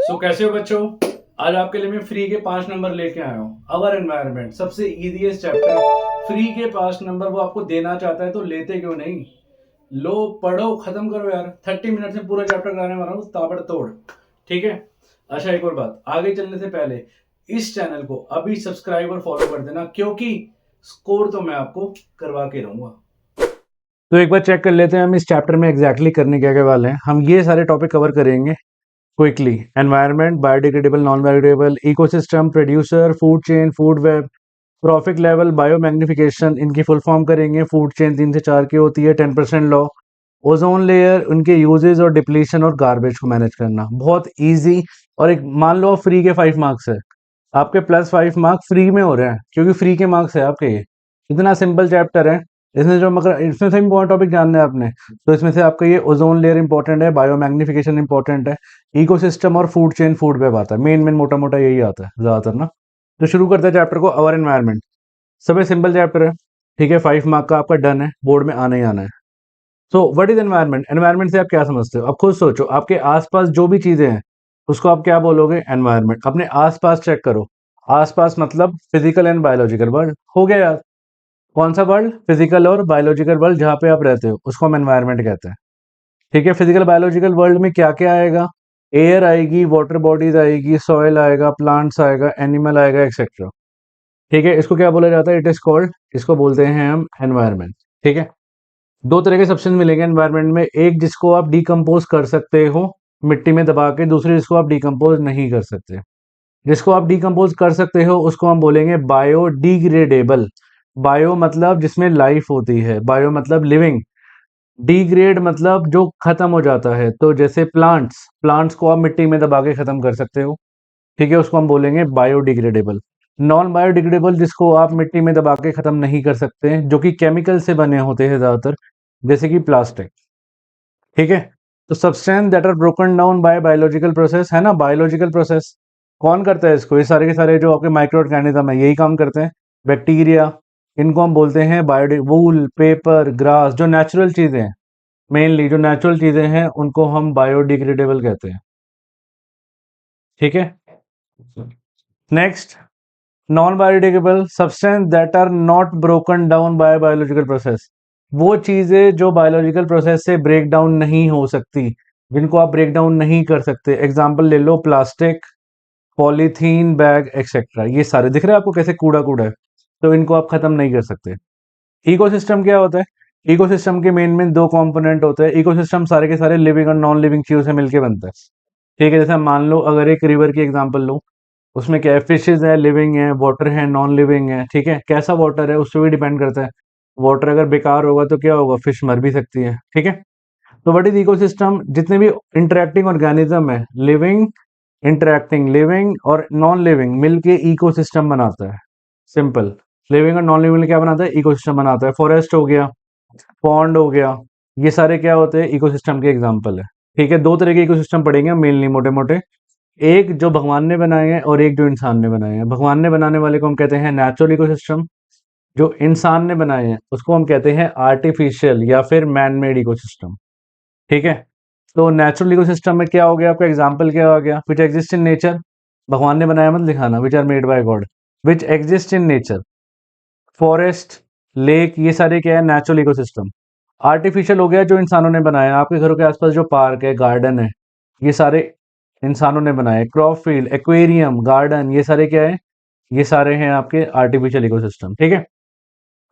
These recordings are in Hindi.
सो कैसे हो बच्चों। आज आपके लिए मैं फ्री के 5 नंबर लेके आया हूँ। अवर एनवायरनमेंट सबसे इजीएस्ट चैप्टर। फ्री के 5 नंबर वो आपको देना चाहता है तो लेते क्यों नहीं। लो पढ़ो खत्म करो यार। 30 मिनट में पूरा चैप्टर कराने वाला हूँ ताबड़तोड़। ठीक है। अच्छा एक और बात, आगे चलने से पहले इस चैनल को अभी सब्सक्राइब और फॉलो कर देना, क्योंकि स्कोर तो मैं आपको करवा के रहूंगा। तो एक बार चेक कर लेते हैं हम इस चैप्टर में एग्जैक्टली करने क्या क्या वाले हैं। हम ये सारे टॉपिक कवर करेंगे quickly. Environment, biodegradable, non biodegradable, ecosystem, producer, food chain, food web, trophic level, bio magnification, इनकी फुल फॉर्म करेंगे। फूड चेन 3 से 4 की होती है। 10% लॉ, ओजोन लेयर, उनके यूजेस और डिप्लीशन और गार्बेज को मैनेज करना, बहुत इजी। और एक मान लो फ्री के 5 मार्क्स है, आपके +5 मार्क्स फ्री में हो रहे हैं क्योंकि फ्री के मार्क्स है आपके। ये इतना सिंपल चैप्टर है। इसमें जो मगर इसमें से इम्पोर्टेंट टॉपिक जानना है आपने, तो इसमें से आपका ये ओजोन लेयर इंपॉर्टेंट है, बायो मैग्निफिकेशन इंपॉर्टेंट है, इकोसिस्टम और फूड चेन, फूड वेब आता है। मेन मोटा मोटा यही आता है ज्यादातर ना। तो शुरू करते हैं चैप्टर को। अवर एनवायरनमेंट सबसे सिंपल चैप्टर है, ठीक है। 5 मार्क का आपका डन है, बोर्ड में आना ही आना है। So what is environment? Environment से आप क्या समझते हो? अब खुद सोचो, आपके आसपास जो भी चीजें हैं उसको आप क्या बोलोगे? एनवायरनमेंट। अपने आसपास चेक करो। आसपास मतलब फिजिकल एंड बायोलॉजिकल वर्ल्ड हो गया यार। कौन सा वर्ल्ड? फिजिकल और बायोलॉजिकल वर्ल्ड, जहाँ पे आप रहते हो उसको हम एनवायरनमेंट कहते हैं। ठीक है। फिजिकल बायोलॉजिकल वर्ल्ड में क्या क्या आएगा? एयर आएगी, वाटर बॉडीज आएगी, सॉइल आएगा, प्लांट्स आएगा, एनिमल आएगा, एक्सेट्रा। ठीक है। इसको क्या बोला जाता है? इट इज कॉल्ड, इसको बोलते हैं हम एनवायरनमेंट। ठीक है। दो तरह के सब्सटेंस मिलेंगे एनवायरनमेंट में, एक जिसको आप डिकम्पोज कर सकते हो मिट्टी में दबा के, दूसरे जिसको आप डिकम्पोज नहीं कर सकते। जिसको आप डिकम्पोज कर सकते हो उसको हम बोलेंगे बायोडिग्रेडेबल। बायो मतलब जिसमें लाइफ होती है, बायो मतलब लिविंग, डिग्रेड मतलब जो खत्म हो जाता है। तो जैसे प्लांट्स, प्लांट्स को आप मिट्टी में दबा के खत्म कर सकते हो, ठीक है, उसको हम बोलेंगे बायोडिग्रेडेबल। नॉन बायोडिग्रेडेबल जिसको आप मिट्टी में दबा के खत्म नहीं कर सकते, जो कि केमिकल से बने होते हैं ज्यादातर, जैसे कि प्लास्टिक। ठीक है। तो substance that are broken down by biological process, है ना, बायोलॉजिकल प्रोसेस। कौन करता है इसको? ये सारे के सारे जो आपके माइक्रो ऑर्गेनिज्म है यही काम करते हैं। बैक्टीरिया, इनको हम बोलते हैं बायोडिक। वूल, पेपर, ग्रास, जो नेचुरल चीजें हैं, मेनली जो नेचुरल चीजें हैं उनको हम बायोडिग्रेडेबल कहते हैं। ठीक है। Next, non biodegradable substance that are not broken down by biological process, वो चीजें जो बायोलॉजिकल प्रोसेस से ब्रेक डाउन नहीं हो सकती, जिनको आप ब्रेक डाउन नहीं कर सकते। एग्जांपल ले लो, प्लास्टिक, पॉलीथीन बैग, एक्सेट्रा। ये सारे दिख रहे हैं आपको कैसे कूड़ा कूड़ा है, तो इनको आप खत्म नहीं कर सकते। इकोसिस्टम क्या होता है? इकोसिस्टम के मेन दो कंपोनेंट होते हैं। इकोसिस्टम सारे के सारे लिविंग और नॉन लिविंग चीजों से मिलकर बनता है। ठीक है। जैसे मान लो अगर एक रिवर की एग्जांपल लो, उसमें क्या है? फिशेज है, लिविंग है, वाटर है, नॉन लिविंग है। ठीक है। कैसा वाटर है उस पर भी डिपेंड करता है। वाटर अगर बेकार होगा तो क्या होगा? फिश मर भी सकती है। ठीक है। तो व्हाट इज इकोसिस्टम? जितने भी इंटरेक्टिंग ऑर्गेनिज्म है, लिविंग, इंटरेक्टिंग, लिविंग और नॉन लिविंग, मिलके इकोसिस्टम बनाता है। सिंपल। लिविंग और नॉन लिविंग क्या बनाता है? इकोसिस्टम बनाता है। फॉरेस्ट हो गया, पॉन्ड हो गया, ये सारे क्या होते हैं? इकोसिस्टम के एग्जाम्पल है। ठीक है। दो तरह के इकोसिस्टम पढ़ेंगे मेनली, मोटे मोटे। एक जो भगवान ने बनाए हैं और एक जो इंसान ने बनाए हैं। भगवान ने बनाने वाले को हम कहते हैं नेचुरल इकोसिस्टम, जो इंसान ने बनाए हैं उसको हम कहते हैं आर्टिफिशियल या फिर मैन मेड इकोसिस्टम। ठीक है। तो नेचुरल इकोसिस्टम में क्या हो गया? आपका एग्जांपल क्या हो गया? विच एग्जिस्ट इन नेचर, भगवान ने बनाया मत लिखाना, which are made by God, which exist in nature. Forest, lake, ये सारे क्या है? Natural ecosystem. आर्टिफिशियल हो गया जो इंसानों ने बनाया। आपके घरों के आसपास जो पार्क है, गार्डन है, ये सारे इंसानों ने बनाए। क्रॉप फील्ड, एक्वेरियम, गार्डन, ये सारे क्या है? ये सारे हैं आपके आर्टिफिशियल इकोसिस्टम। ठीक है।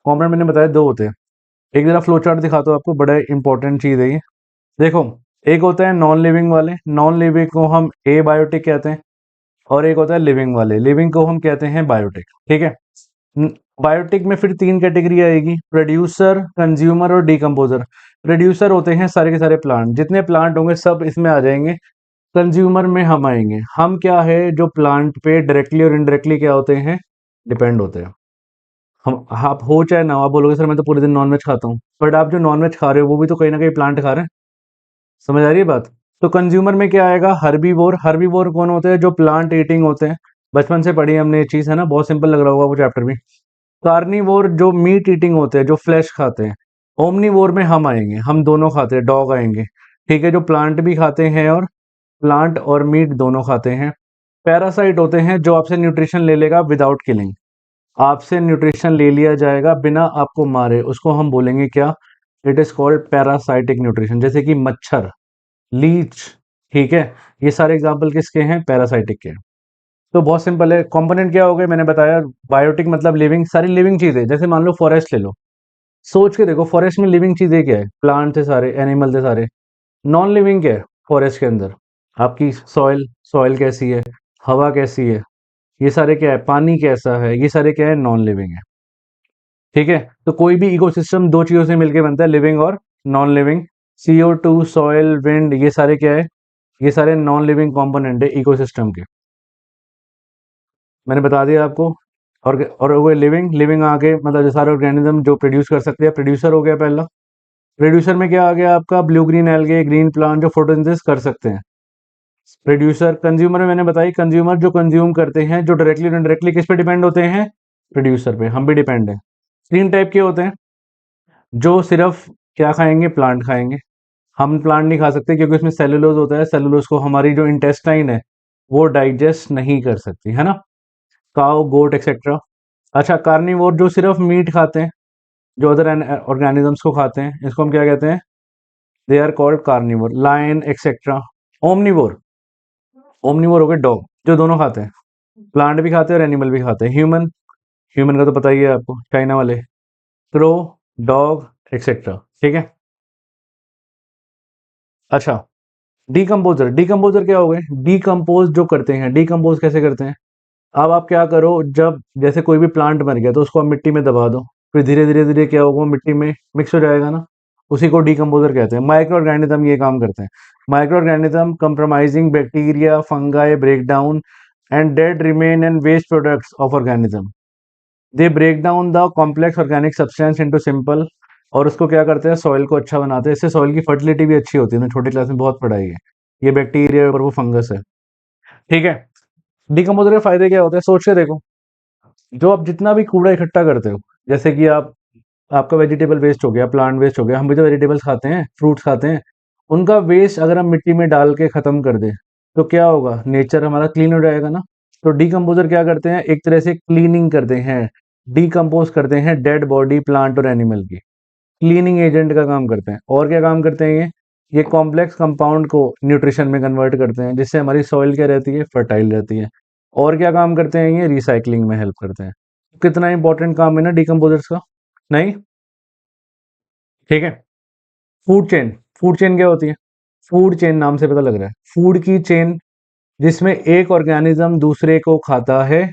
कॉम्पोनेंट मैंने बताया दो होते हैं। एक जरा फ्लो चार्ट दिखाता हूँ आपको, बड़ा इंपॉर्टेंट चीज है ये। देखो, एक होता है नॉन लिविंग वाले, नॉन लिविंग को हम ए बायोटिक कहते हैं, और एक होता है लिविंग वाले, लिविंग को हम कहते हैं बायोटिक। ठीक है। बायोटिक में फिर 3 कैटेगरी आएगी, प्रोड्यूसर, कंज्यूमर और डिकम्पोजर। प्रोड्यूसर होते हैं सारे के सारे प्लांट, जितने प्लांट होंगे सब इसमें आ जाएंगे। कंज्यूमर में हम आएंगे, हम क्या है? जो प्लांट पे डायरेक्टली और इनडायरेक्टली क्या होते हैं? डिपेंड होते हैं। हम, आप हो चाहे ना हो, आप बोलोगे सर मैं तो पूरे दिन नॉनवेज खाता हूँ, बट आप जो नॉनवेज खा रहे हो वो भी तो कहीं ना कहीं प्लांट खा रहे हैं। समझ आ रही है बात? तो कंज्यूमर में क्या आएगा? हर्बीवोर। हर्बीवोर कौन होते हैं? जो प्लांट ईटिंग होते हैं। बचपन से पढ़ी हमने ये चीज, है ना, बहुत सिंपल लग रहा होगा वो चैप्टर भी। कार्निवोर जो मीट ईटिंग होते हैं, जो फ्लैश खाते हैं। ओमनीवोर में हम आएंगे, हम दोनों खाते हैं, डॉग आएंगे। ठीक है। जो प्लांट भी खाते हैं और प्लांट और मीट दोनों खाते हैं। पैरासाइट होते हैं जो आपसे न्यूट्रिशन ले लेगा विदाउट किलिंग, आपसे न्यूट्रिशन ले लिया जाएगा बिना आपको मारे, उसको हम बोलेंगे क्या? It is called parasitic nutrition. जैसे कि मच्छर, लीच, ठीक है, ये सारे एग्जाम्पल किसके हैं? पैरासाइटिक के। तो बहुत सिंपल है, कंपोनेंट क्या हो गए मैंने बताया। बायोटिक मतलब लिविंग, सारी लिविंग चीजें। जैसे मान लो फॉरेस्ट ले लो, सोच के देखो फॉरेस्ट में लिविंग चीजें क्या है? प्लांट थे सारे, एनिमल थे सारे। नॉन लिविंग क्या है फॉरेस्ट के अंदर? आपकी सॉइल, सॉइल कैसी है, हवा कैसी है, ये सारे क्या है? पानी कैसा है, ये सारे क्या है? नॉन लिविंग है। ठीक है, तो कोई भी इकोसिस्टम दो चीजों से मिलकर बनता है, लिविंग और non living. CO2, soil, wind, ये सारे क्या है? ये सारे नॉन लिविंग कंपोनेंट है इकोसिस्टम के। मैंने बता दिया आपको। और हो गए लिविंग, लिविंग आगे मतलब जो सारे ऑर्गेनिज्म जो प्रोड्यूस कर सकते हैं, प्रोड्यूसर हो गया पहला। प्रोड्यूसर में क्या आ गया आपका? Blue green algae, green plant जो फोटोसिंथेसिस कर सकते हैं। प्रोड्यूसर, कंज्यूमर में मैंने बताई, कंज्यूमर जो कंज्यूम करते हैं, जो डायरेक्टली और इनडायरेक्टली किस पे डिपेंड होते हैं? प्रोड्यूसर पे। हम भी डिपेंड हैं। तीन टाइप के होते हैं, जो सिर्फ क्या खाएंगे? प्लांट खाएंगे। हम प्लांट नहीं खा सकते क्योंकि उसमें सेलुलोज होता है, सेलुलोज को हमारी जो इंटेस्टाइन है वो डाइजेस्ट नहीं कर सकती, है ना? काउ, गोट, एक्सेट्रा। अच्छा, कार्निवोर जो सिर्फ मीट खाते हैं, जो अदर ऑर्गेनिजम्स को खाते हैं, इसको हम क्या कहते हैं? They are called carnivore, lion etcetera. Omnivore, omnivore हो गए डॉग, जो दोनों खाते हैं, प्लांट भी खाते हैं और एनिमल भी खाते हैं। ह्यूमन, ह्यूमन का तो पता ही है आपको, चाइना वाले, क्रो, डॉग, एक्सेट्रा। ठीक है। अच्छा, डीकम्पोजर, डीकम्पोजर क्या हो गए? डीकम्पोज जो करते हैं, डीकम्पोज कैसे करते हैं? अब आप क्या करो, जब जैसे कोई भी प्लांट मर गया तो उसको आप मिट्टी में दबा दो, फिर धीरे धीरे धीरे क्या होगा? मिट्टी में मिक्स हो जाएगा ना, उसी को डीकम्पोजर कहते हैं। माइक्रो ऑर्गेनिज्म ये काम करते हैं। Micro organism compromising bacteria, fungi, break down and dead remain and waste products of organism. They break down the complex organic substance into simple, और उसको क्या करते हैं? सॉइल को अच्छा बनाते हैं। इससे सॉइल की फर्टिलिटी भी अच्छी होती है, छोटी क्लास में बहुत पढ़ाई है। ये बैक्टीरिया और वो फंगस है। ठीक है। डिकम्पोजर के फायदे क्या होते हैं? सोच के देखो, जो आप जितना भी कूड़ा इकट्ठा करते हो, जैसे कि आप, आपका वेजिटेबल वेस्ट हो गया, प्लांट वेस्ट हो गया, हम भी तो वेजिटेबल्स खाते हैं, फ्रूट्स खाते हैं, उनका वेस्ट अगर हम मिट्टी में डाल के खत्म कर दें तो क्या होगा? नेचर हमारा क्लीन हो जाएगा ना। तो डीकम्पोजर क्या करते हैं? एक तरह से क्लीनिंग करते हैं, डीकम्पोज करते हैं डेड बॉडी, प्लांट और एनिमल की। क्लीनिंग एजेंट का काम करते हैं। और क्या काम करते हैं ये कॉम्प्लेक्स कंपाउंड को न्यूट्रिशन में कन्वर्ट करते हैं, जिससे हमारी सॉइल क्या रहती है? फर्टाइल रहती है। और क्या काम करते हैं? ये रिसाइकलिंग में हेल्प करते हैं। कितना इंपॉर्टेंट काम है ना डिकम्पोजर्स का, नहीं? ठीक है। फूड चेन, फूड चेन क्या होती है? फूड चेन नाम से पता लग रहा है, फूड की चेन, जिसमें एक ऑर्गेनिज्म दूसरे को खाता है।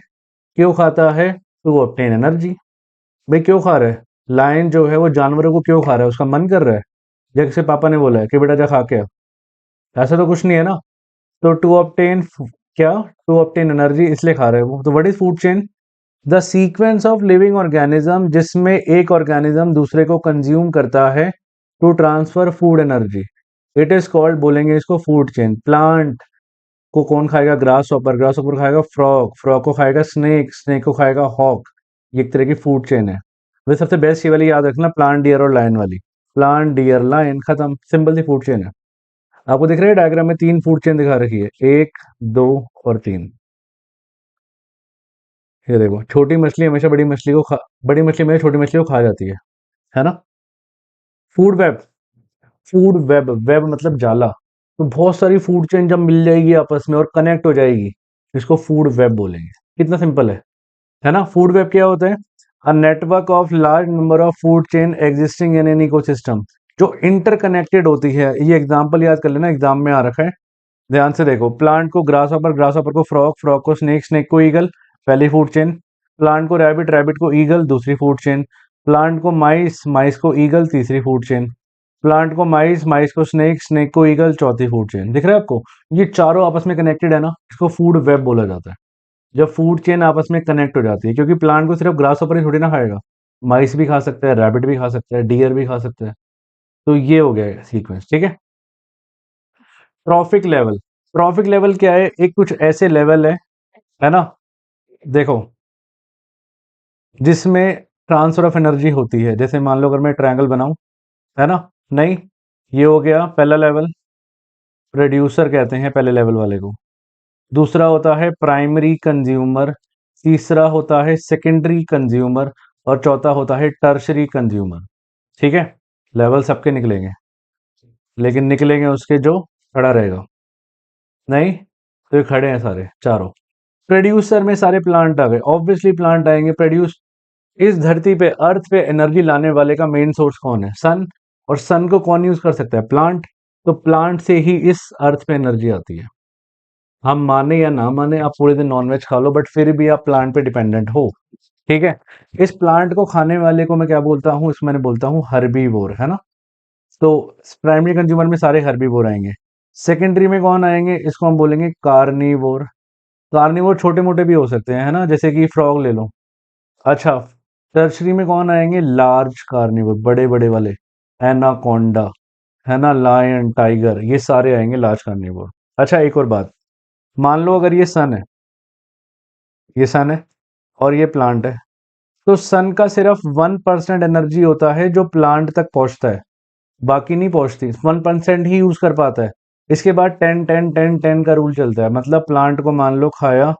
क्यों खाता है? To obtain energy. भाई क्यों खा रहा है? लायन जो है वो जानवरों को क्यों खा रहा है? उसका मन कर रहा है, जैसे पापा ने बोला है कि बेटा जा खा के आ। ऐसा तो कुछ नहीं है ना। तो टू ऑब्टेन, क्या? टू ऑब्टेन एनर्जी, इसलिए खा रहे हैं वो। तो what is food chain? The sequence of living organism जिसमें एक ऑर्गेनिज्म दूसरे को कंज्यूम करता है to transfer food energy, it is called, बोलेंगे इसको फूड चेन। प्लांट को कौन खाएगा? ग्रास ऑपर, ग्रास ऑपर खाएगा फ्रॉग, फ्रॉग को खाएगा स्नेक, स्नेक को खाएगा हॉक। ये एक तरह की फूड चेन है। वह सबसे बेस्ट ये वाली याद रखना, प्लांट, डियर और लायन वाली। प्लांट, डियर, लायन, खत्म, सिंपल सी फूड चेन है। आपको दिख रहा है डायग्राम में तीन फूड चेन दिखा रखी है, एक, दो और तीन। ये देखो, छोटी मछली हमेशा बड़ी मछली को खा, बड़ी मछली हमेशा छोटी मछली को खा जाती है ना? Food web, food web, web मतलब जाला। तो बहुत सारी फूड चेन जब मिल जाएगी आपस में और कनेक्ट हो जाएगी, इसको फूड वेब बोलेंगे। कितना सिंपल है ना? फूड वेब क्या होता है? A network of large number of food chain existing in an ecosystem, जो इंटरकनेक्टेड होती है। ये एग्जांपल याद कर लेना, एग्जाम में आ रखा है, ध्यान से देखो। प्लांट को ग्रास ऑपर, ग्रास ऑपर को फ्रॉग, फ्रॉग को स्नेक, स्नेक को ईगल, पहली फूड चेन। प्लांट को रैबिट, रैबिट को ईगल, दूसरी फूड चेन। प्लांट को माइस, माइस को ईगल, तीसरी फूड चेन। प्लांट को माइस, माइस को स्नेक, स्नेक को ईगल, चौथी फूड चेन। दिख रहा है आपको? ये चारों आपस में कनेक्टेड है ना, इसको फूड वेब बोला जाता है। जब फूड चेन आपस में कनेक्ट हो जाती है, क्योंकि प्लांट को सिर्फ ग्रास ऊपर ही थोड़ी ना खाएगा, माइस भी खा सकता है, रैबिट भी खा सकता है, डियर भी खा सकता है। तो ये हो गया सीक्वेंस। ठीक है। ट्रॉफिक लेवल, ट्रॉफिक लेवल क्या है? एक कुछ ऐसे लेवल है ना, देखो, जिसमें ट्रांसफर ऑफ एनर्जी होती है। जैसे मान लो अगर मैं ट्रायंगल बनाऊं, है ना, नहीं, ये हो गया पहला लेवल। प्रोड्यूसर कहते हैं पहले लेवल वाले को। दूसरा होता है प्राइमरी कंज्यूमर, तीसरा होता है सेकेंडरी कंज्यूमर और चौथा होता है टर्शरी कंज्यूमर। ठीक है, लेवल सबके निकलेंगे, लेकिन निकलेंगे उसके जो खड़ा रहेगा। नहीं तो ये खड़े हैं सारे चारों। प्रोड्यूसर में सारे प्लांट आ गए, ऑब्वियसली प्लांट आएंगे प्रोड्यूस। इस धरती पे अर्थ पे एनर्जी लाने वाले का मेन सोर्स कौन है? सन। और सन को कौन यूज कर सकता है? प्लांट। तो प्लांट से ही इस अर्थ पे एनर्जी आती है। हम माने या ना माने, आप पूरे दिन नॉनवेज खा लो, बट फिर भी आप प्लांट पे डिपेंडेंट हो। ठीक है, इस प्लांट को खाने वाले को मैं क्या बोलता हूँ? इसमें मैं बोलता हूँ हर्बीवोर, है ना। तो प्राइमरी कंज्यूमर में सारे हर्बीवोर आएंगे। सेकेंडरी में कौन आएंगे? इसको हम बोलेंगे कार्निवोर। कार्निवोर छोटे मोटे भी हो सकते हैं, है ना, जैसे कि फ्रॉग ले लो। अच्छा, टर्शरी में कौन आएंगे? लार्ज कार्निवोर, बड़े बड़े वाले, एनाकोंडा, है ना, लायन, टाइगर, ये सारे आएंगे लार्ज कार्निवोर। अच्छा, एक और बात, मान लो अगर ये सन है, ये सन है और ये प्लांट है, तो सन का सिर्फ 1% एनर्जी होता है जो प्लांट तक पहुंचता है, बाकी नहीं पहुंचती। 1% ही यूज कर पाता है। इसके बाद 10 10 10 10 का रूल चलता है, मतलब प्लांट को मान लो खाया,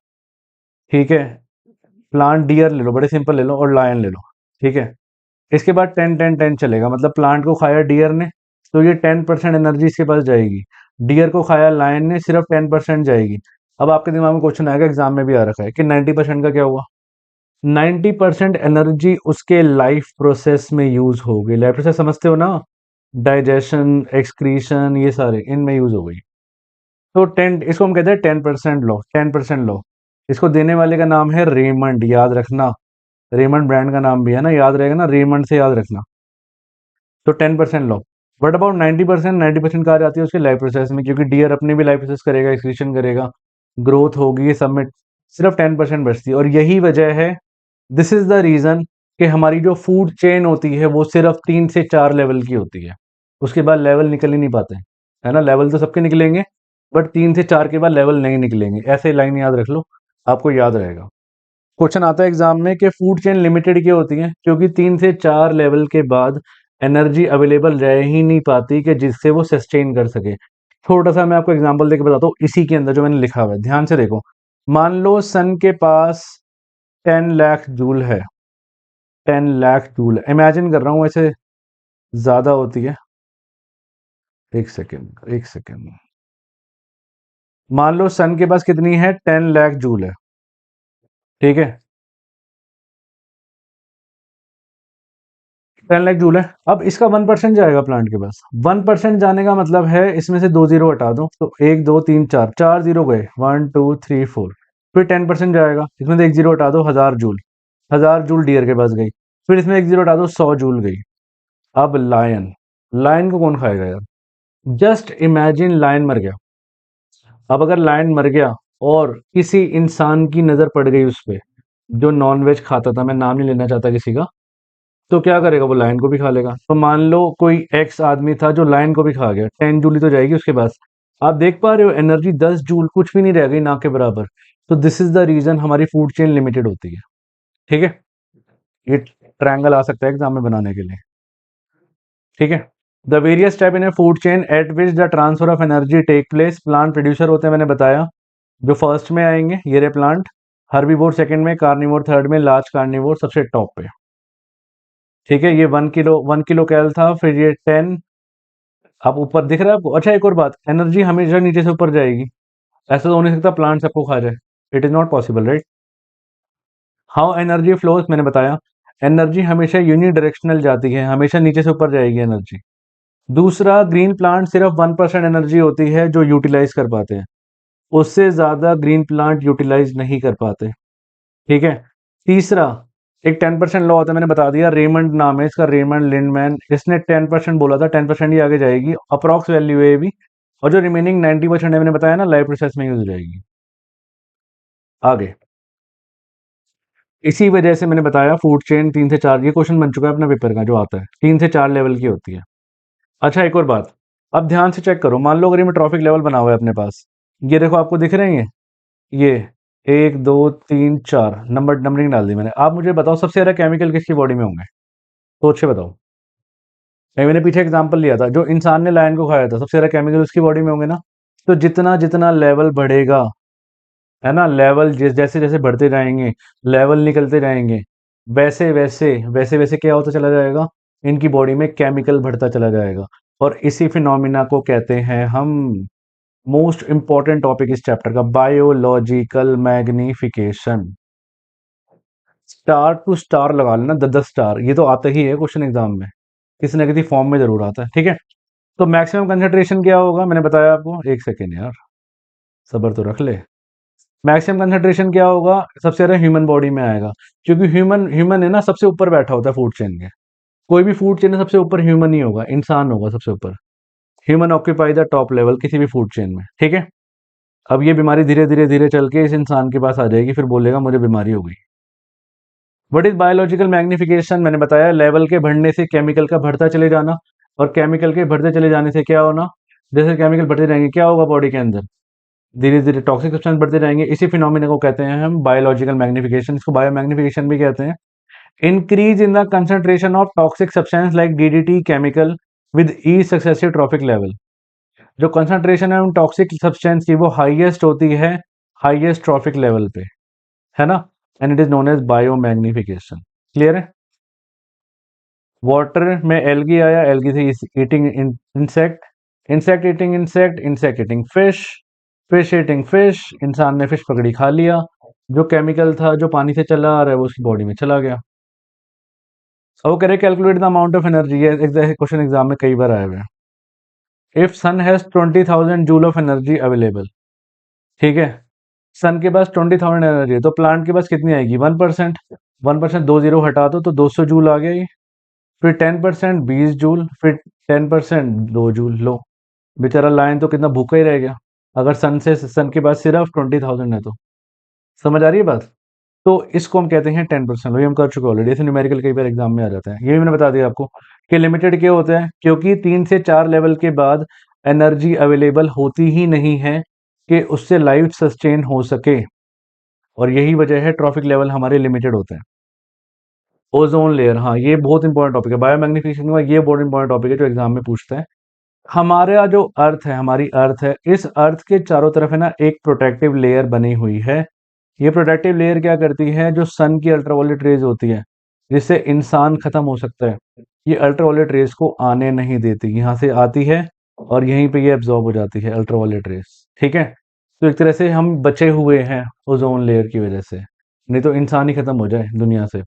ठीक है, प्लांट डियर ले लो, बड़े सिंपल ले लो, और लायन ले लो, ठीक है। इसके बाद 10 10 10 चलेगा, मतलब प्लांट को खाया डियर ने, तो ये 10% एनर्जी इसके पास जाएगी। डियर को खाया लायन ने, सिर्फ 10% जाएगी। अब आपके दिमाग में क्वेश्चन आएगा, एग्जाम में भी आ रखा है कि 90% का क्या हुआ? 90% एनर्जी उसके लाइफ प्रोसेस में यूज हो गई। लाइफ प्रोसेस समझते हो ना? डाइजेशन, एक्सक्रीशन, ये सारे इनमें यूज हो गई। तो 10, इसको हम कहते हैं 10% लो, 10% लो। इसको देने वाले का नाम है रेमंड, याद रखना। रेमंड ब्रांड का नाम भी है ना, याद रहेगा ना, रेमंड से याद रखना। तो 10% लो। बट अबाउट 90%, 90% कहा जाती है उसके लाइफ प्रोसेस में, क्योंकि डियर अपने भी लाइफ प्रोसेस करेगा, एक्सक्रीशन करेगा, ग्रोथ होगी, ये सब में सिर्फ 10% बचती है। और यही वजह है, दिस इज द रीजन, कि हमारी जो फूड चेन होती है वो सिर्फ 3 से 4 लेवल की होती है। उसके बाद लेवल निकल ही नहीं पाते, है ना। लेवल तो सबके निकलेंगे, बट 3 से 4 के बाद लेवल नहीं निकलेंगे। ऐसे लाइन याद रख लो, आपको याद रहेगा। क्वेश्चन आता है एग्जाम में कि फूड चेन लिमिटेड क्यों होती है? क्योंकि 3 से 4 लेवल के बाद एनर्जी अवेलेबल रह ही नहीं पाती कि जिससे वो सस्टेन कर सके। छोटा सा मैं आपको एग्जांपल देके बताता हूँ, इसी के अंदर जो मैंने लिखा हुआ है, ध्यान से देखो। मान लो सन के पास 10 लाख जूल है, 10 लाख जूल, इमेजिन कर रहा हूँ, ऐसे ज्यादा होती है। एक सेकेंड, एक सेकेंड। मान लो सन के पास कितनी है? 10 लाख जूल है, ठीक है। 10 लाख जूल है। अब इसका 1% जाएगा प्लांट के पास। 1% जाने का मतलब है, इसमें से 2 जीरो हटा दो, तो 1 2 3 4, 4 जीरो गए, 1 2 3 4। फिर 10% जाएगा, इसमें से 1 जीरो हटा दो, 1000 जूल, 1000 जूल डियर के पास गई। फिर इसमें 1 जीरो हटा दो, 100 जूल गई। अब लायन, लायन को कौन खाएगा यार? जस्ट इमेजिन लायन मर गया। अब अगर लायन मर गया और किसी इंसान की नजर पड़ गई उस पे, जो नॉन वेज खाता था, मैं नाम नहीं लेना चाहता किसी का, तो क्या करेगा? वो लायन को भी खा लेगा। तो मान लो कोई एक्स आदमी था जो लायन को भी खा गया, 10 जूल ही तो जाएगी उसके पास। आप देख पा रहे हो, एनर्जी 10 जूल, कुछ भी नहीं रह गई ना के बराबर। तो दिस इज द रीजन हमारी फूड चेन लिमिटेड होती है। ठीक है, ये ट्रायंगल आ सकता है एग्जाम में बनाने के लिए। ठीक है, the various step in a food chain at which the transfer of energy take place. Plant producer होते हैं, मैंने बताया, जो फर्स्ट में आएंगे ये रहे प्लांट। हर्बीवोर सेकंड में, कार्निवोर थर्ड में, लार्ज कार्निवोर सबसे टॉप पे। ठीक है, ये 1 किलो, 1 किलो कैल था, फिर ये 10। आप ऊपर दिख रहा है आपको? अच्छा, एक और बात, एनर्जी हमेशा नीचे से ऊपर जाएगी। ऐसा तो हो नहीं सकता प्लांट सबको खा जाए, it is not possible, right. How energy flows, मैंने बताया, एनर्जी हमेशा यूनिडायरेक्शनल जाती है, हमेशा नीचे से ऊपर जाएगी एनर्जी। दूसरा, ग्रीन प्लांट सिर्फ 1% एनर्जी होती है जो यूटिलाइज कर पाते हैं, उससे ज्यादा ग्रीन प्लांट यूटिलाइज नहीं कर पाते। ठीक है। तीसरा, एक 10% लॉ होता है, मैंने बता दिया, रेमंड नाम है इसका, रेमंड लिंडमैन, इसने 10% बोला था, 10% ही आगे जाएगी, अप्रॉक्स वैल्यू है ये भी। और जो रिमेनिंग 90% है, मैंने बताया ना, लाइफ प्रोसेस में यूज हो जाएगी। आगे, इसी वजह से मैंने बताया फूड चेन 3 से 4, ये क्वेश्चन बन चुका है अपना पेपर का जो आता है, 3 से 4 लेवल की होती है। अच्छा, एक और बात, अब ध्यान से चेक करो, मान लो अगर ये में ट्रॉफिक लेवल बना हुआ है अपने पास, ये देखो आपको दिख रहे हैं ये 1 2 3 4 नंबर, नंबरिंग डाल दी मैंने। आप मुझे बताओ सबसे ज्यादा केमिकल किसकी बॉडी में होंगे? सोच के बताओ। मैंने पीछे एग्जांपल लिया था, जो इंसान ने लायन को खाया था, सबसे ज्यादा केमिकल उसकी बॉडी में होंगे ना। तो जितना जितना लेवल बढ़ेगा, है ना, लेवल जैसे जैसे बढ़ते जाएंगे, लेवल निकलते जाएंगे, वैसे वैसे क्या होता चला जाएगा, इनकी बॉडी में केमिकल बढ़ता चला जाएगा। और इसी फिनोमिना को कहते हैं हम, मोस्ट इंपॉर्टेंट टॉपिक इस चैप्टर का, biological magnification. Star two star लगा लेना, 10 10 स्टार, ये तो आता ही है क्वेश्चन एग्जाम में, किसी ना किसी फॉर्म में जरूर आता है, ठीक है। तो मैक्सिमम कंसंट्रेशन क्या होगा, मैंने बताया आपको, एक सेकेंड यार, सब्र तो रख ले। मैक्सिमम कंसंट्रेशन क्या होगा, सबसे ज्यादा ह्यूमन बॉडी में आएगा, क्योंकि ह्यूमन ह्यूमन है ना, सबसे ऊपर बैठा होता है फूड चेन के। कोई भी फूड चेन में सबसे ऊपर ह्यूमन ही होगा, इंसान होगा सबसे ऊपर। Human occupy the top level किसी भी फूड चेन में, ठीक है। अब ये बीमारी धीरे धीरे धीरे चल के इस इंसान के पास आ जाएगी, फिर बोलेगा मुझे बीमारी हो गई। व्हाट इज बायोलॉजिकल मैग्निफिकेशन, मैंने बताया लेवल के बढ़ने से केमिकल का बढ़ता चले जाना, और केमिकल के बढ़ते चले जाने से क्या होना, जैसे केमिकल बढ़ते जाएंगे क्या होगा बॉडी के अंदर, धीरे धीरे टॉक्सिक सब्सटेंस बढ़ते जाएंगे। इसी फिनोमिना को कहते हैं हम बायोलॉजिकल मैग्निफिकेशन, इसको बायो मैग्निफिकेशन भी कहते हैं। Increase in the concentration of toxic substance like DDT chemical with each successive trophic level. जो कंसंट्रेशन है उन टॉक्सिक सब्सटेंस की वो हाईएस्ट होती है हाईएस्ट ट्रॉफिक लेवल पे, है ना, and it is known as bio magnification. Clear है। वाटर में एल्गी आया, एल्गी से eating insect, insect eating insect, insect eating fish, fish eating fish, इंसान ने फिश पकड़ी खा लिया, जो केमिकल था जो पानी से चला आ रहा है वो उसकी बॉडी में चला गया। अब वो कह रहे calculate the amount of energy, ये क्वेश्चन एग्जाम में कई बार आए हुए हैं। If sun has 20,000 joule of energy available, ठीक है, सन के पास 20,000 एनर्जी है, तो प्लांट के पास कितनी आएगी, 1%। 1% 2 जीरो हटा दो तो 200 जूल आ गया ये। फिर 10% 20 जूल, फिर 10% 2 जूल, लो, बेचारा लायन तो कितना भूखा ही रह गया, अगर सन के पास सिर्फ 20,000 है तो। समझ आ रही है बात। तो इसको हम कहते हैं 10%, वही हम कर चुके ऑलरेडी, ऐसे न्यूमेरिकल कई बार एग्जाम में आ जाता है, ये भी मैंने बता दिया आपको कि लिमिटेड क्या होता है, क्योंकि 3 से 4 लेवल के बाद एनर्जी अवेलेबल होती ही नहीं है कि उससे लाइफ सस्टेन हो सके, और यही वजह है ट्रॉफिक लेवल हमारे लिमिटेड होते हैं। ओजोन लेयर, हाँ ये बहुत इंपॉर्टेंट टॉपिक है, बायोमैग्निफिकेशन का ये बहुत इंपॉर्टेंट टॉपिक है जो एग्जाम में पूछता है। हमारा जो अर्थ है, हमारी अर्थ है, इस अर्थ के चारों तरफ है ना एक प्रोटेक्टिव लेयर बनी हुई है। ये प्रोटेक्टिव लेयर क्या करती है, जो सन की अल्ट्रावायलेट रेज होती है जिससे इंसान खत्म हो सकता है, ये अल्ट्रावायलेट रेज को आने नहीं देती, यहाँ से आती है और यहीं पे ये एब्जॉर्ब हो जाती है अल्ट्रावायलेट रेज, ठीक है। तो एक तरह से हम बचे हुए हैं ओजोन लेयर की वजह से, नहीं तो इंसान ही खत्म हो जाए दुनिया से।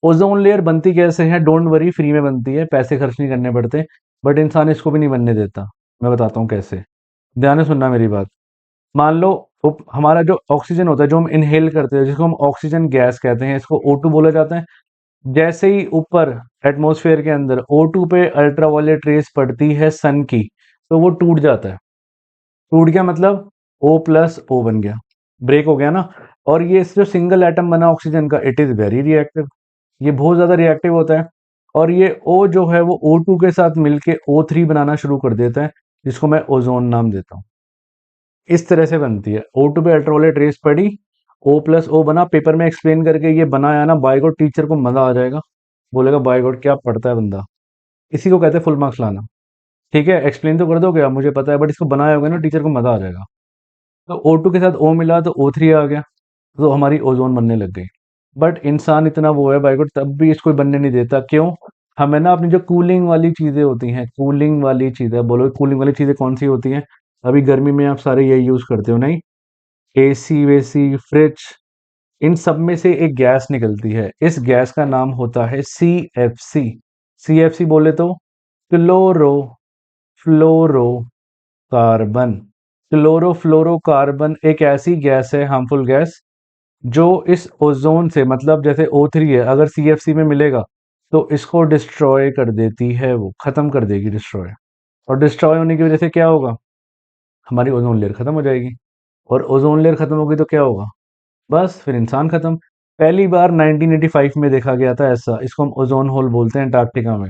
ओजोन लेयर बनती कैसे है, डोंट वरी, फ्री में बनती है, पैसे खर्च नहीं करने पड़ते, बट इंसान इसको भी नहीं बनने देता। मैं बताता हूँ कैसे, ध्यान से सुनना मेरी बात। मान लो हमारा जो ऑक्सीजन होता है जो हम इनहेल करते हैं, जिसको हम ऑक्सीजन गैस कहते हैं, इसको O2 बोला जाता है। जैसे ही ऊपर एटमॉस्फेयर के अंदर O2 पे अल्ट्रावायलेट रेस पड़ती है सन की, तो वो टूट जाता है। टूट गया मतलब O+O बन गया, ब्रेक हो गया ना। और ये जो सिंगल एटम बना ऑक्सीजन का, इट इज वेरी रिएक्टिव, ये बहुत ज़्यादा रिएक्टिव होता है। और ये O जो है वो O2 के साथ मिलके O3 बनाना शुरू कर देता है, जिसको मैं ओजोन नाम देता हूँ। इस तरह से बनती है, O2 पे अल्ट्रावायलेट रेस पड़ी, O+O बना, पेपर में एक्सप्लेन करके ये बनाया ना, बाय गॉड टीचर को मजा आ जाएगा, बोलेगा बाय गॉड क्या पढ़ता है बंदा। इसी को कहते हैं फुल मार्क्स लाना। ठीक है, एक्सप्लेन तो कर दोगे आप, मुझे पता है, बट इसको बनाया होगा ना, टीचर को मजा आ जाएगा। तो O2 के साथ O मिला तो O3 आ गया, तो हमारी ओजोन बनने लग गई। बट इंसान इतना वो है बाय गॉड, तब भी इसको बनने नहीं देता, क्यों। हमें ना अपनी जो कूलिंग वाली चीजें होती हैं, कूलिंग वाली चीजें, बोलो कूलिंग वाली चीजें कौन सी होती हैं, अभी गर्मी में आप सारे यही यूज करते हो नहीं, एसी वेसी फ्रिज, इन सब में से एक गैस निकलती है, इस गैस का नाम होता है CFC। CFC बोले तो क्लोरो फ्लोरो कार्बन। क्लोरोफ्लोरोकार्बन एक ऐसी गैस है, हार्मफुल गैस, जो इस ओजोन से, मतलब जैसे O3 है, अगर CFC में मिलेगा तो इसको डिस्ट्रॉय कर देती है, वो खत्म कर देगी, डिस्ट्रॉय। और डिस्ट्रॉय होने की वजह से क्या होगा, हमारी ओजोन लेयर खत्म हो जाएगी, और ओजोन लेयर खत्म होगी तो क्या होगा, बस फिर इंसान खत्म। पहली बार 1985 में देखा गया था ऐसा, इसको हम ओजोन होल बोलते हैं अंटार्कटिका में।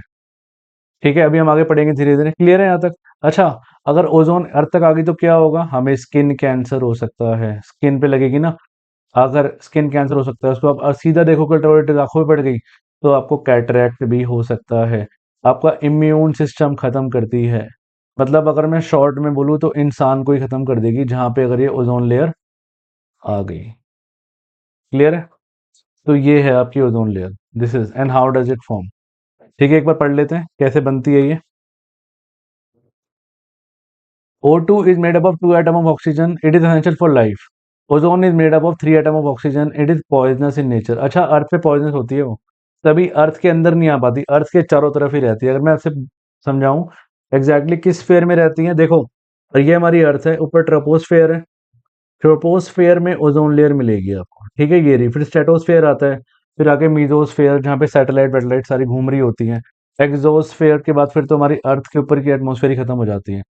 ठीक है, अभी हम आगे पढ़ेंगे धीरे धीरे, क्लियर है यहाँ तक। अच्छा, अगर ओजोन अर्थ तक आ गई तो क्या होगा, हमें स्किन कैंसर हो सकता है, स्किन पे लगेगी ना, अगर स्किन कैंसर हो सकता है, उसको आप सीधा देखो अल्ट्रावायलेट आंखों में पड़ गई तो आपको कैटरैक्ट भी हो सकता है, आपका इम्यून सिस्टम खत्म करती है, मतलब अगर मैं शॉर्ट में बोलूँ तो इंसान को ही खत्म कर देगी जहां पे अगर ये ओजोन लेयर आ गई। क्लियर है? तो ये है आपकी ozone layer, this is and how does it form. ठीक है, एक बार पढ़ लेते हैं कैसे बनती है ये। O2 is made up of two atoms of oxygen. It is essential for life. Ozone is made up of three atoms of oxygen. It is poisonous in nature. अच्छा, अर्थ पे पॉइजनस होती है वो, तभी अर्थ के अंदर नहीं आ पाती, अर्थ के चारों तरफ ही रहती है। अगर मैं आपसे समझाऊं एग्जैक्टली किस स्फीयर में रहती है, देखो, और ये हमारी अर्थ है, ऊपर ट्रोपोस्फेयर है, ट्रोपोस्फेयर में ओजोन लेयर मिलेगी आपको। ठीक है, ये रही। फिर स्ट्रेटोस्फेयर आता है, फिर आगे मीजोस्फेयर जहाँ पे सैटेलाइट वेटेलाइट सारी घूम रही होती हैं। एक्सोस्फेयर के बाद फिर तो हमारी अर्थ के ऊपर की एटमॉस्फेयर ही खत्म हो जाती है।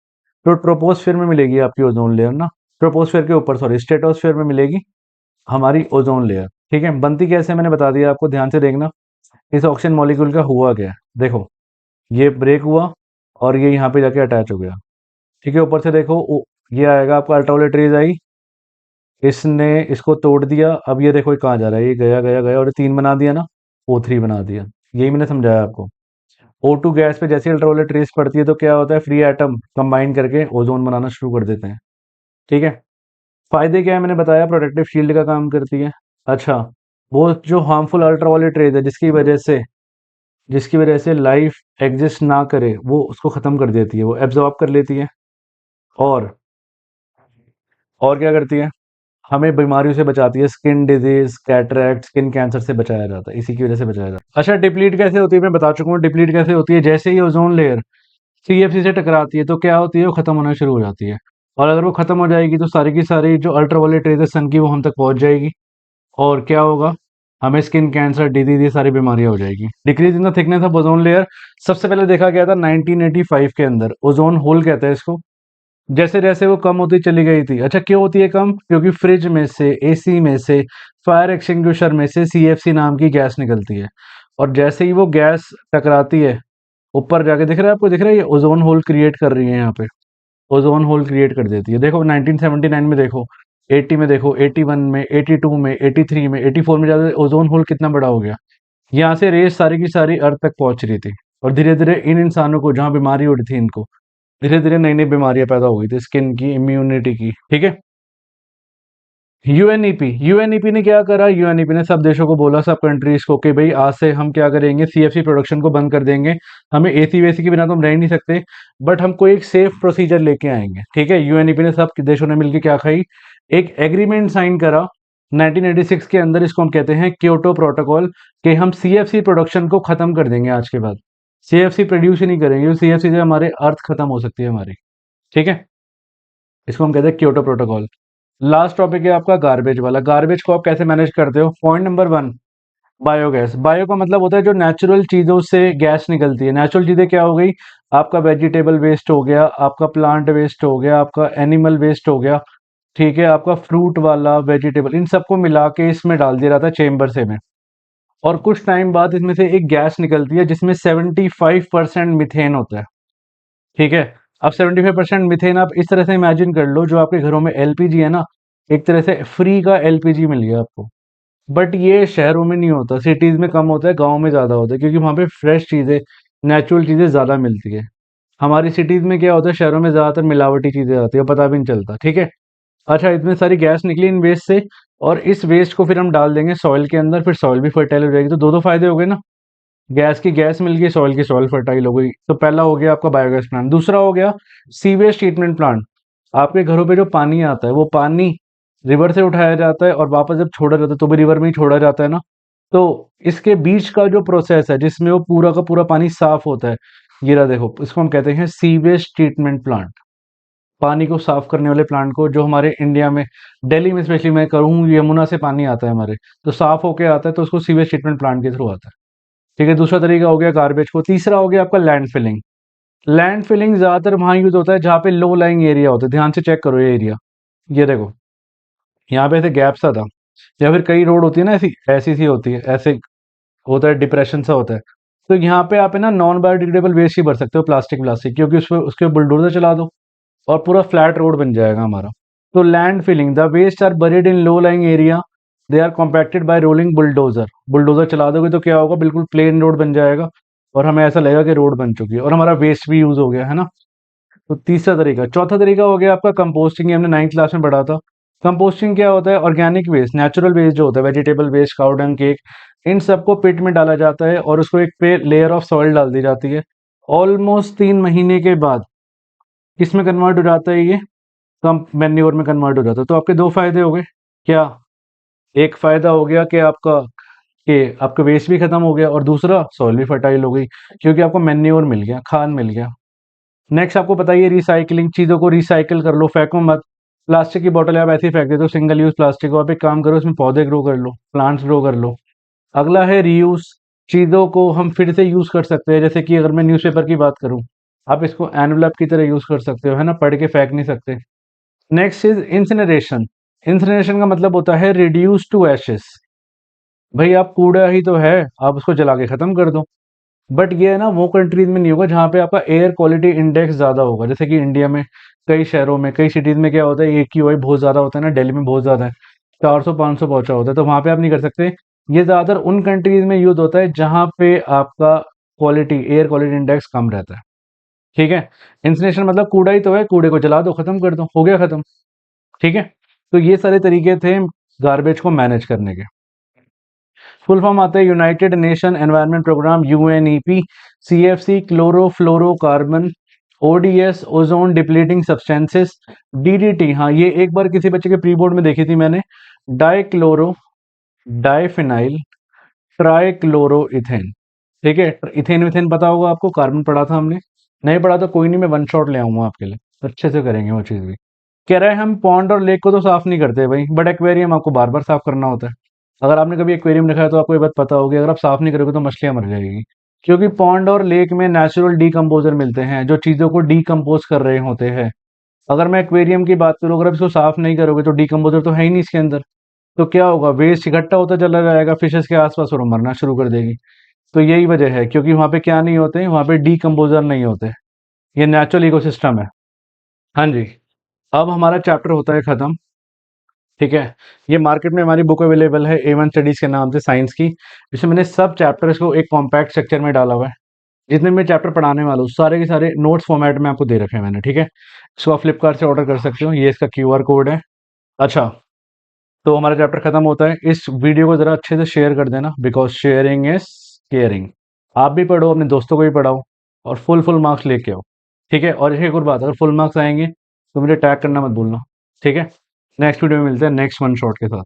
तो ट्रोपोस्फेयर में मिलेगी आपकी ओजोन लेयर ना, ट्रोपोस्फेयर के ऊपर, सॉरी, स्ट्रेटोस्फेयर में मिलेगी हमारी ओजोन लेयर। ठीक है, बनती कैसे मैंने बता दिया आपको, ध्यान से देखना। इस ऑक्सीजन मॉलिक्यूल का हुआ क्या है, देखो, ये ब्रेक हुआ और ये यहाँ पे जाके अटैच हो गया। ठीक है, ऊपर से देखो ये आएगा आपका, अल्ट्रावायलेट रेज आई, इसने इसको तोड़ दिया। अब ये देखो ये कहाँ जा रहा है, ये गया गया गया और ये 3 बना दिया ना, O3 बना दिया। यही मैंने समझाया आपको। O2 गैस पे जैसे अल्ट्रावायलेट रेज पड़ती है तो क्या होता है, फ्री एटम कंबाइन करके ओजोन बनाना शुरू कर देते हैं। ठीक है, फायदे क्या है मैंने बताया, प्रोटेक्टिव शील्ड का काम करती है। अच्छा, वो जो हार्मफुल अल्ट्रावायलेट रेज है जिसकी वजह से लाइफ एग्जिस्ट ना करे, वो उसको खत्म कर देती है, वो एब्जॉर्ब कर लेती है। और और क्या करती है, हमें बीमारियों से बचाती है, skin disease, cataract, skin cancer से बचाया जाता है, इसी की वजह से बचाया जाता है। अच्छा, डिप्लीट कैसे होती है मैं बता चुका हूँ। डिप्लीट कैसे होती है, जैसे ही ओजोन लेयर CFC से टकराती है तो क्या होती है, वो खत्म होना शुरू हो जाती है। और अगर वो खत्म हो जाएगी तो सारी की सारी जो अल्ट्रावायलेट रेज है सन की, वो हम तक पहुंच जाएगी। और क्या होगा, हमें स्किन कैंसर, डिजीज, ये सारी बीमारियां हो जाएगी। Decrease in the thickness of ozone layer सबसे पहले देखा गया था 1985 के अंदर, ओजोन होल कहते हैं इसको। जैसे जैसे वो कम होती चली गई थी। अच्छा, क्यों होती है कम, क्योंकि फ्रिज में से, एसी में से, फायर एक्सटिंग्विशर में से CFC नाम की गैस निकलती है। और जैसे ही वो गैस टकराती है, ऊपर जाके दिख रहा है आपको, दिख रहा है ये ओजोन होल क्रिएट कर रही है यहाँ पे, ओजोन होल क्रिएट कर देती है। देखो 1979 में देखो, 80 में देखो, 81 में, 82 में, 83 में, 84 में, ज्यादा ओजोन होल कितना बड़ा हो गया। यहाँ से रेस सारी की सारी अर्थ तक पहुंच रही थी। और धीरे धीरे इन इंसानों को जहाँ बीमारी हो रही थी, इनको धीरे धीरे नई नई बीमारियां पैदा हो गई थी, स्किन की, इम्यूनिटी की। ठीक है, यूएनईपी ने क्या करा, यूएनईपी ने सब देशों को बोला, सब कंट्रीज को, कि भाई आज से हम क्या करेंगे, CFC प्रोडक्शन को बंद कर देंगे। हमें एसी वेसी के बिना तो हम रह ही नहीं सकते, बट हम कोई एक सेफ प्रोसीजर लेके आएंगे। ठीक है, यूएनईपी ने सब देशों ने मिलकर क्या खाई, एक एग्रीमेंट साइन करा 1986 के अंदर। इसको हम कहते हैं क्योटो प्रोटोकॉल, कि हम CFC प्रोडक्शन को खत्म कर देंगे आज के बाद। CFC प्रोड्यूस ही नहीं करेंगे, CFC से हमारे अर्थ खत्म हो सकती है हमारी। ठीक है, इसको हम कहते हैं क्योटो प्रोटोकॉल। लास्ट टॉपिक है आपका गार्बेज वाला। गार्बेज को आप कैसे मैनेज करते हो, पॉइंट नंबर 1, बायोगैस। बायो का मतलब होता है जो नेचुरल चीजों से गैस निकलती है। नेचुरल चीजें क्या हो गई, आपका वेजिटेबल वेस्ट हो गया, आपका प्लांट वेस्ट हो गया, आपका एनिमल वेस्ट हो गया। ठीक है, आपका फ्रूट वाला, वेजिटेबल, इन सबको मिला के इसमें डाल दिया जाता है चेम्बर से में। और कुछ टाइम बाद इसमें से एक गैस निकलती है जिसमें 75% मिथेन होता है। ठीक है, अब 75% मिथेन आप इस तरह से इमेजिन कर लो, जो आपके घरों में एलपीजी है ना, एक तरह से फ्री का एलपीजी मिल गया आपको। बट ये शहरों में नहीं होता, सिटीज में कम होता है, गाँव में ज़्यादा होता है, क्योंकि वहाँ पे फ्रेश चीज़ें, नेचुरल चीज़ें ज़्यादा मिलती है। हमारी सिटीज में क्या होता है, शहरों में ज़्यादातर मिलावटी चीज़ें आती है, पता भी नहीं चलता। ठीक है, अच्छा, इतनी सारी गैस निकली इन वेस्ट से, और इस वेस्ट को फिर हम डाल देंगे सॉइल के अंदर, फिर सॉइल भी फर्टाइल हो जाएगी। तो दो दो फायदे हो गए ना, गैस की गैस मिल गई, सॉइल की सॉइल फर्टाइल हो गई। तो पहला हो गया आपका बायोगैस प्लांट। दूसरा हो गया सीवेज ट्रीटमेंट प्लांट। आपके घरों पे जो पानी आता है, वो पानी रिवर से उठाया जाता है और वापस जब छोड़ा जाता है तो भी रिवर में ही छोड़ा जाता है ना। तो इसके बीच का जो प्रोसेस है, जिसमें वो पूरा का पूरा पानी साफ होता है, ये रहा देखो, इसको हम कहते हैं सीवेज ट्रीटमेंट प्लांट। पानी को साफ करने वाले प्लांट को, जो हमारे इंडिया में, दिल्ली में स्पेशली मैं करूँ, यमुना से पानी आता है हमारे, तो साफ होके आता है, तो उसको सीवेज ट्रीटमेंट प्लांट के थ्रू आता है। ठीक है, दूसरा तरीका हो गया गार्बेज को। तीसरा हो गया आपका लैंड फिलिंग। लैंड फिलिंग ज्यादातर वहां यूज होता है जहाँ पे लो लाइंग एरिया होता है। ध्यान से चेक करो ये एरिया, ये देखो, यहाँ पे ऐसे गैप सा था, या फिर कई रोड होती है ना, ऐसी ऐसी सी होती है, ऐसे होता है, डिप्रेशन सा होता है। तो यहाँ पे आप है ना नॉन बायोडिग्रेडेबल वेस्ट ही भर सकते हो, प्लास्टिक प्लास्टिक, क्योंकि उसमें उसके बुलडोजर चला दो और पूरा फ्लैट रोड बन जाएगा हमारा। तो land filling, the waste are buried in low lying area, they are compacted by rolling bulldozer. Bulldozer चला दोगे तो क्या होगा, बिल्कुल प्लेन रोड बन जाएगा, और हमें ऐसा लगेगा कि रोड बन चुकी है, और हमारा वेस्ट भी यूज हो गया है ना। तो तीसरा तरीका। चौथा तरीका हो गया आपका कंपोस्टिंग, ये हमने 9th क्लास में पढ़ा था। कंपोस्टिंग क्या होता है? ऑर्गेनिक वेस्ट, नेचुरल वेस्ट जो होता है, vegetable waste, cow dung, cake, इन सबको पिट में डाला जाता है और उसको एक पे लेयर ऑफ सॉइल डाल दी जाती है। ऑलमोस्ट 3 महीने के बाद किस में कन्वर्ट हो जाता है ये? कम मैन्योर में कन्वर्ट हो जाता है। तो आपके दो फायदे हो गए। क्या? एक फायदा हो गया कि आपका वेस्ट भी खत्म हो गया, और दूसरा सॉइल भी फर्टाइल हो गई, क्योंकि आपको मैन्योर मिल गया, खाद मिल गया। नेक्स्ट आपको बताइए रिसाइकलिंग, चीज़ों को रिसाइकिल कर लो, फेंको मत। प्लास्टिक की बोतल आप ऐसे ही फेंक देते हो, सिंगल यूज प्लास्टिक को, आप एक काम करो, उसमें पौधे ग्रो कर लो, प्लांट्स ग्रो कर लो। अगला है रीयूज, चीज़ों को हम फिर से यूज कर सकते हैं। जैसे कि अगर मैं न्यूज़पेपर की बात करूं, आप इसको एनवलप की तरह यूज कर सकते हो, है ना, पढ़ के फेंक नहीं सकते। Next is incineration. इंसिनरेशन का मतलब होता है रिड्यूस टू एशेस। भाई आप कूड़ा ही तो है, आप उसको जला के खत्म कर दो। बट ये है ना, वो कंट्रीज में नहीं होगा जहाँ पे आपका एयर क्वालिटी इंडेक्स ज़्यादा होगा। जैसे कि इंडिया में कई शहरों में, कई सिटीज़ में क्या होता है, AQI बहुत ज़्यादा होता है ना, दिल्ली में बहुत ज़्यादा है, 400-500 पहुंचा होता है, तो वहाँ पे आप नहीं कर सकते। ये ज़्यादातर उन कंट्रीज में यूज होता है जहाँ पे आपका एयर क्वालिटी इंडेक्स कम रहता है। ठीक है। इंसिनेशन मतलब कूड़ा ही तो है, कूड़े को जला दो, खत्म कर दो, हो गया खत्म। ठीक है। तो ये सारे तरीके थे गार्बेज को मैनेज करने के। फुल फॉर्म आता है United Nation Environment Programme, UNEP, CFC क्लोरोफ्लोरोकार्बन, ODS ozone depleting substances, DDT। हाँ, ये एक बार किसी बच्चे के प्री बोर्ड में देखी थी मैंने, डाइक्लोरो डाइफिनाइल ट्राइक्लोरोइथेन। ठीक है। इथेन विथेन पता होगा आपको, कार्बन पढ़ा था हमने। नहीं पढ़ा तो कोई नहीं, मैं वन शॉट ले आऊंगा आपके लिए, अच्छे से करेंगे वो चीज़ भी। कह रहे हैं हम पॉन्ड और लेक को तो साफ नहीं करते भाई, बट एक्वेरियम आपको बार बार साफ करना होता है। अगर आपने कभी एक्वेरियम देखा है तो आपको ये बात पता होगी, अगर आप साफ नहीं करोगे तो मछलियां मर जाएगी। क्योंकि पॉन्ड और लेक में नेचुरल डीकम्पोजर मिलते हैं जो चीज़ों को डीकम्पोज कर रहे होते हैं। अगर मैं एक्वेरियम की बात करूँ, अगर आप इसको साफ नहीं करोगे तो डीकम्पोजर तो है ही नहीं इसके अंदर, तो क्या होगा, वेस्ट इकट्ठा होता चला जाएगा, फिशेस के आसपास और वो मरना शुरू कर देगी। तो यही वजह है, क्योंकि वहाँ पे क्या नहीं होते, वहाँ पे डीकम्पोजर नहीं होते। ये नेचुरल इकोसिस्टम है। हाँ जी। अब हमारा चैप्टर होता है खत्म। ठीक है। ये मार्केट में हमारी बुक अवेलेबल है A1 स्टडीज के नाम से, साइंस की। इसमें मैंने सब चैप्टर्स को एक कॉम्पैक्ट स्ट्रक्चर में डाला हुआ है। जितने भी चैप्टर पढ़ाने वाला हूँ सारे के सारे नोट्स फॉर्मेट में आपको दे रखे हैं मैंने। ठीक है। इसको आप फ्लिपकार्ट से ऑर्डर कर सकते हो, ये इसका QR कोड है। अच्छा, तो हमारा चैप्टर खत्म होता है। इस वीडियो को ज़रा अच्छे से शेयर कर देना, बिकॉज शेयरिंग इज केयरिंग। आप भी पढ़ो, अपने दोस्तों को भी पढ़ाओ, और फुल मार्क्स लेके आओ। ठीक है। और एक और बात, अगर फुल मार्क्स आएंगे तो मुझे टैग करना मत भूलना। ठीक है। नेक्स्ट वीडियो में मिलते हैं नेक्स्ट वन शॉट के साथ।